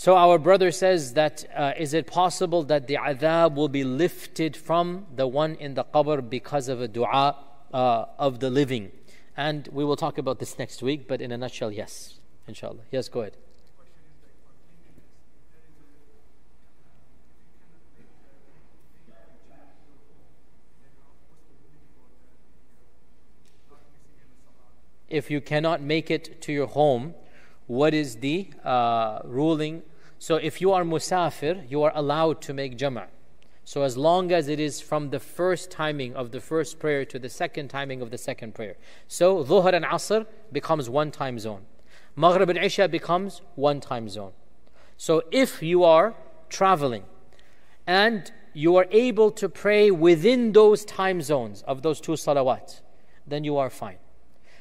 So our brother says that, is it possible that the adhab will be lifted from the one in the qabr because of a dua of the living? And we will talk about this next week, but in a nutshell, yes, inshallah. Yes, go ahead. If you cannot make it to your home, what is the ruling? So if you are musafir, you are allowed to make jama'. So as long as it is from the first timing of the first prayer to the second timing of the second prayer. So dhuhr and asr becomes one time zone. Maghrib and isha becomes one time zone. So if you are traveling and you are able to pray within those time zones of those two salawat, then you are fine.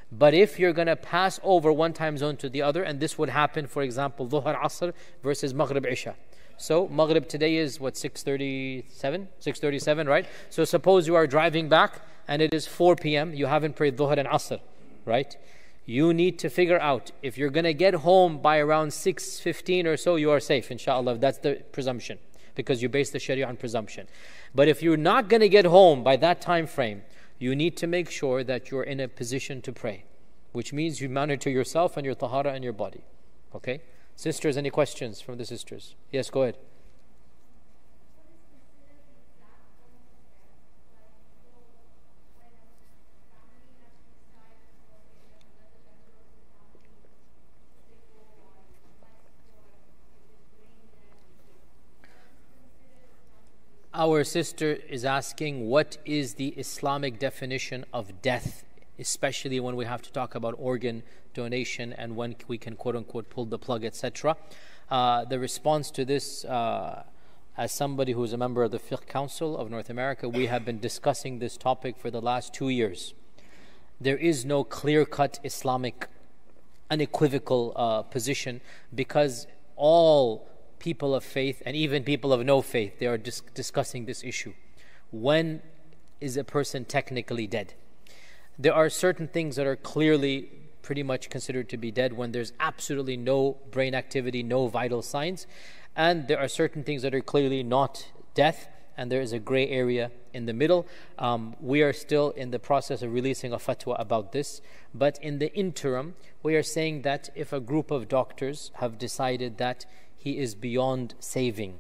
But if you're going to pass over one time zone to the other, and this would happen, for example, Dhuhr Asr versus Maghrib Isha. So Maghrib today is what, 6:37? 6:37, right? So suppose you are driving back and it is 4 p.m. You haven't prayed Dhuhr and Asr, right? You need to figure out, if you're going to get home by around 6:15 or so, you are safe, inshallah. That's the presumption, because you base the Sharia on presumption. But if you're not going to get home by that time frame, you need to make sure that you're in a position to pray, which means you monitor yourself and your tahara and your body. Okay? Sisters, any questions from the sisters? Yes, go ahead. Our sister is asking, what is the Islamic definition of death, especially when we have to talk about organ donation and when we can quote-unquote pull the plug, etc. The response to this, as somebody who is a member of the Fiqh Council of North America, we have been discussing this topic for the last 2 years. There is no clear-cut Islamic, unequivocal position, because all people of faith and even people of no faith, they are discussing this issue. When is a person technically dead? There are certain things that are clearly pretty much considered to be dead when there's absolutely no brain activity, no vital signs. And there are certain things that are clearly not death, and there is a gray area in the middle. We are still in the process of releasing a fatwa about this. But in the interim, we are saying that if a group of doctors have decided that he is beyond saving,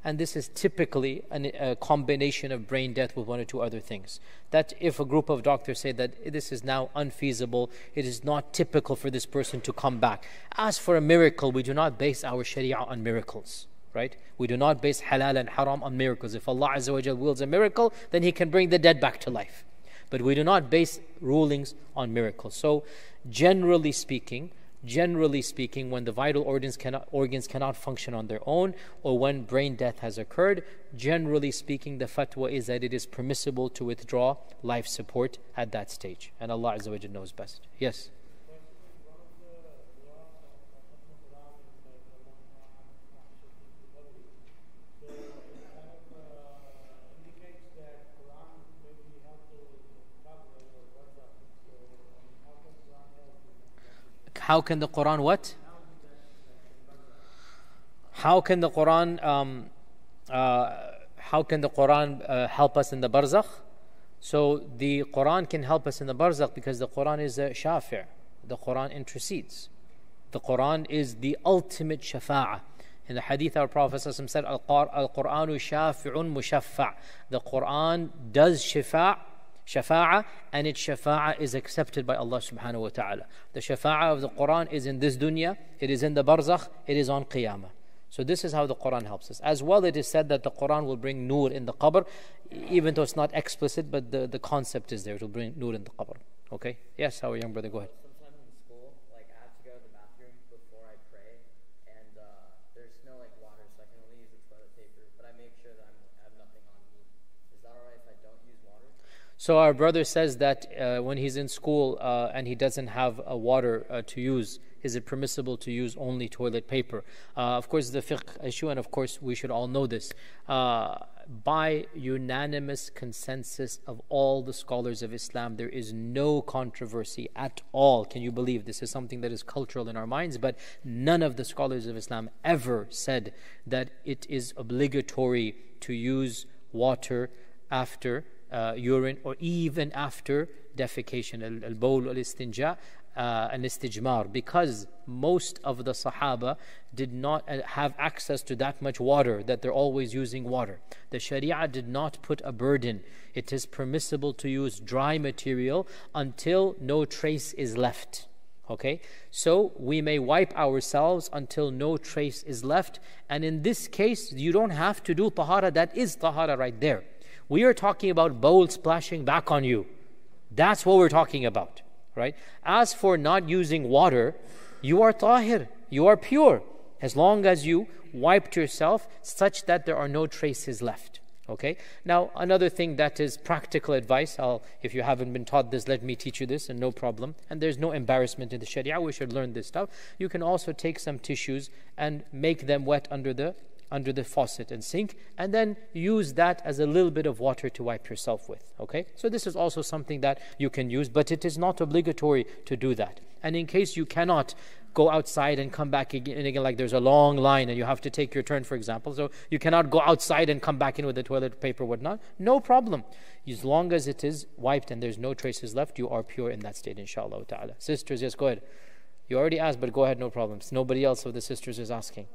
and this is typically a combination of brain death with one or two other things, that if a group of doctors say that this is now unfeasible, it is not typical for this person to come back. As for a miracle, we do not base our sharia on miracles, right? We do not base halal and haram on miracles. If Allah Azza wa Jal wills a miracle, then He can bring the dead back to life. But we do not base rulings on miracles. So generally speaking, when the vital organs cannot function on their own, or when brain death has occurred, generally speaking, the fatwa is that it is permissible to withdraw life support at that stage. And Allah Azza wa Jalla knows best. Yes? How can the Quran what? How can the Quran help us in the barzakh? So the Quran can help us in the barzakh because the Quran is a shafi'. The Quran intercedes. The Quran is the ultimate shafa'ah. In the hadith, our Prophet said, Al-Qur'anu shafi'un mushaffa'. The Quran does shafa'a, and its shafa'a is accepted by Allah subhanahu wa ta'ala. The shafa'a of the Quran is in this dunya, it is in the barzakh, it is on qiyamah. So this is how the Quran helps us. As well, it is said that the Quran will bring nur in the qabr, even though it's not explicit, but the concept is there. It will bring nur in the qabr. Okay? Yes, our young brother, go ahead. Sometimes in school, I have to go to the bathroom before I pray, and there's no water, so I can only use the toilet paper, but I make sure that I have nothing on me. Is that alright if I don't use water? So our brother says that when he's in school and he doesn't have water to use, is it permissible to use only toilet paper? Of course, the fiqh issue, and of course we should all know this. by unanimous consensus of all the scholars of Islam, there is no controversy at all. Can you believe this is something that is cultural in our minds? But none of the scholars of Islam ever said that it is obligatory to use water after urine or even after defecation, al-bawl, al-istinja, al-istijmar, because most of the Sahaba did not have access to that much water, that they're always using water. The Sharia did not put a burden. It is permissible to use dry material until no trace is left. Okay, so we may wipe ourselves until no trace is left, and in this case you don't have to do tahara. That is tahara right there. We are talking about bowl splashing back on you. That's what we're talking about, right? As for not using water, you are tahir, you are pure, as long as you wiped yourself such that there are no traces left. Okay. Now, another thing that is practical advice, if you haven't been taught this, let me teach you this, and no problem. And there's no embarrassment in the Sharia. We should learn this stuff. You can also take some tissues and make them wet under the faucet and sink, and then use that as a little bit of water to wipe yourself with. Okay. So this is also something that you can use, but it is not obligatory to do that. And in case you cannot go outside and come back again and again, like there's a long line and you have to take your turn, for example, so you cannot go outside and come back in with the toilet paper, whatnot, no problem. As long as it is wiped and there's no traces left, you are pure in that state, inshallah ta'ala. Sisters, yes, go ahead. You already asked, but go ahead, no problems. Nobody else of the sisters is asking.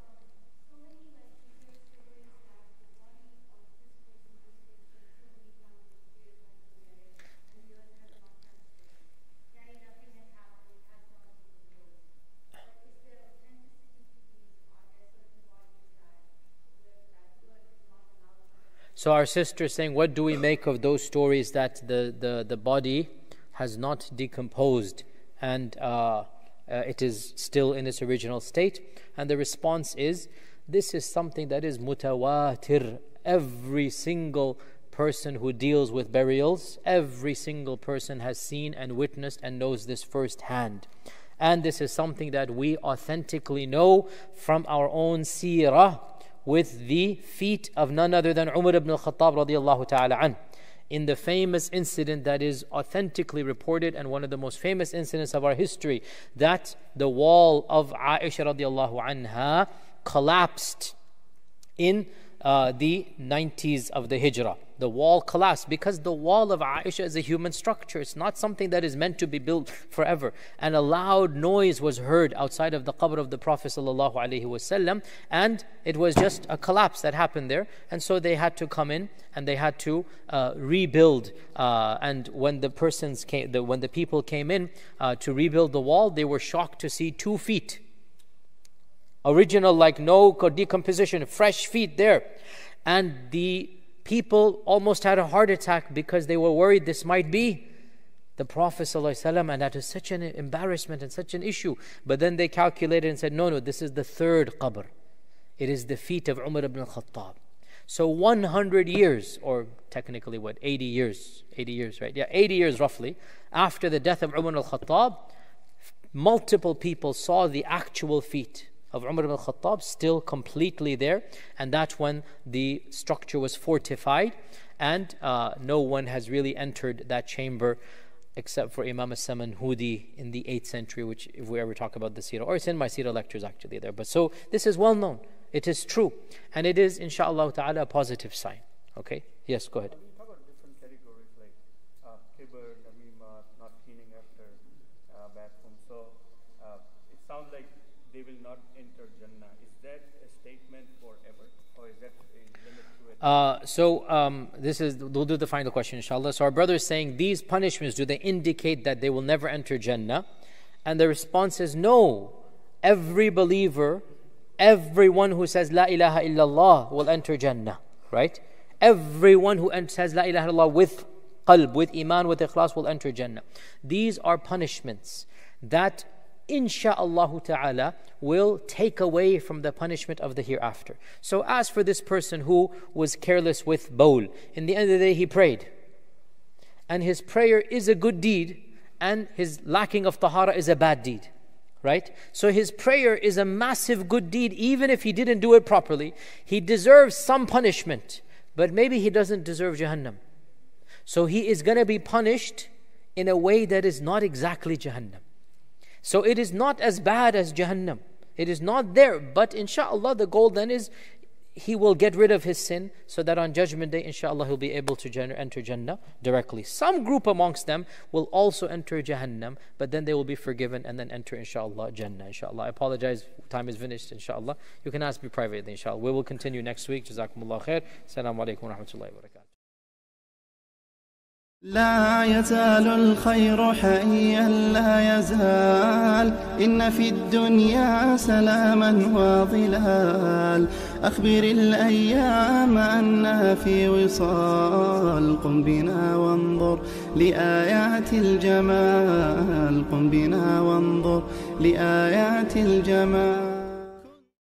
So our sister is saying, what do we make of those stories that the body has not decomposed and it is still in its original state? And the response is, this is something that is mutawatir. Every single person who deals with burials, every single person has seen and witnessed and knows this firsthand. And this is something that we authentically know from our own seerah, with the feet of none other than Umar ibn al-Khattab radiallahu ta'ala an. In the famous incident that is authentically reported and one of the most famous incidents of our history, that the wall of Aisha radiallahu anha collapsed in the 90s of the Hijrah. The wall collapsed because the wall of Aisha is a human structure. It's not something that is meant to be built forever. And a loud noise was heard outside of the qabr of the Prophet ﷺ, and it was just a collapse that happened there. And so they had to come in and they had to rebuild. And when the people came in to rebuild the wall, they were shocked to see 2 feet. Original, like no decomposition, fresh feet there. And the people almost had a heart attack because they were worried this might be the Prophet ﷺ, and that is such an embarrassment and such an issue. But then they calculated and said, no, this is the 3rd qabr. It is the feet of Umar ibn al-Khattab. So 100 years, or technically 80 years, right? Yeah, 80 years roughly, after the death of Umar al-Khattab, multiple people saw the actual feet of Umar ibn al-Khattab still completely there, and that's when the structure was fortified, and no one has really entered that chamber except for Imam al-Samanhudi in the 8th century, which if we ever talk about the seerah, or it's in my seerah lectures actually there. But so this is well known, it is true, and it is inshallah ta'ala a positive sign. Okay, yes, go ahead. We talk about different categories like kibr, namima, not cleaning after bathroom. So it sounds like they will not enter Jannah. Is that a statement forever, or is that a limit to it? We'll do the final question, inshallah. So our brother is saying, these punishments, do they indicate that they will never enter Jannah? And the response is no. Every believer, everyone who says La ilaha illallah will enter Jannah, right? Everyone who says La ilaha illallah with qalb, with iman, with ikhlas will enter Jannah. These are punishments that insha'Allah ta'ala will take away from the punishment of the hereafter. So as for this person who was careless with bowl, in the end of the day he prayed, and his prayer is a good deed, and his lacking of tahara is a bad deed, right? So his prayer is a massive good deed, even if he didn't do it properly. He deserves some punishment, but maybe he doesn't deserve Jahannam. So he is going to be punished in a way that is not exactly Jahannam. So it is not as bad as Jahannam. It is not there, but inshallah the goal then is he will get rid of his sin so that on Judgment Day, inshallah, he'll be able to enter Jannah directly. Some group amongst them will also enter Jahannam, but then they will be forgiven and then enter, inshallah, Jannah, inshallah. I apologize, time is finished, inshallah. You can ask me privately, inshallah. We will continue next week. Jazakumullah khair. Assalamu alaikum wa rahmatullahi wa barakatuh. لا يزال الخير حيا لا يزال إن في الدنيا سلاما وظلال أخبر الأيام أنها في وصال قم بنا وانظر لآيات الجمال قم بنا وانظر لآيات الجمال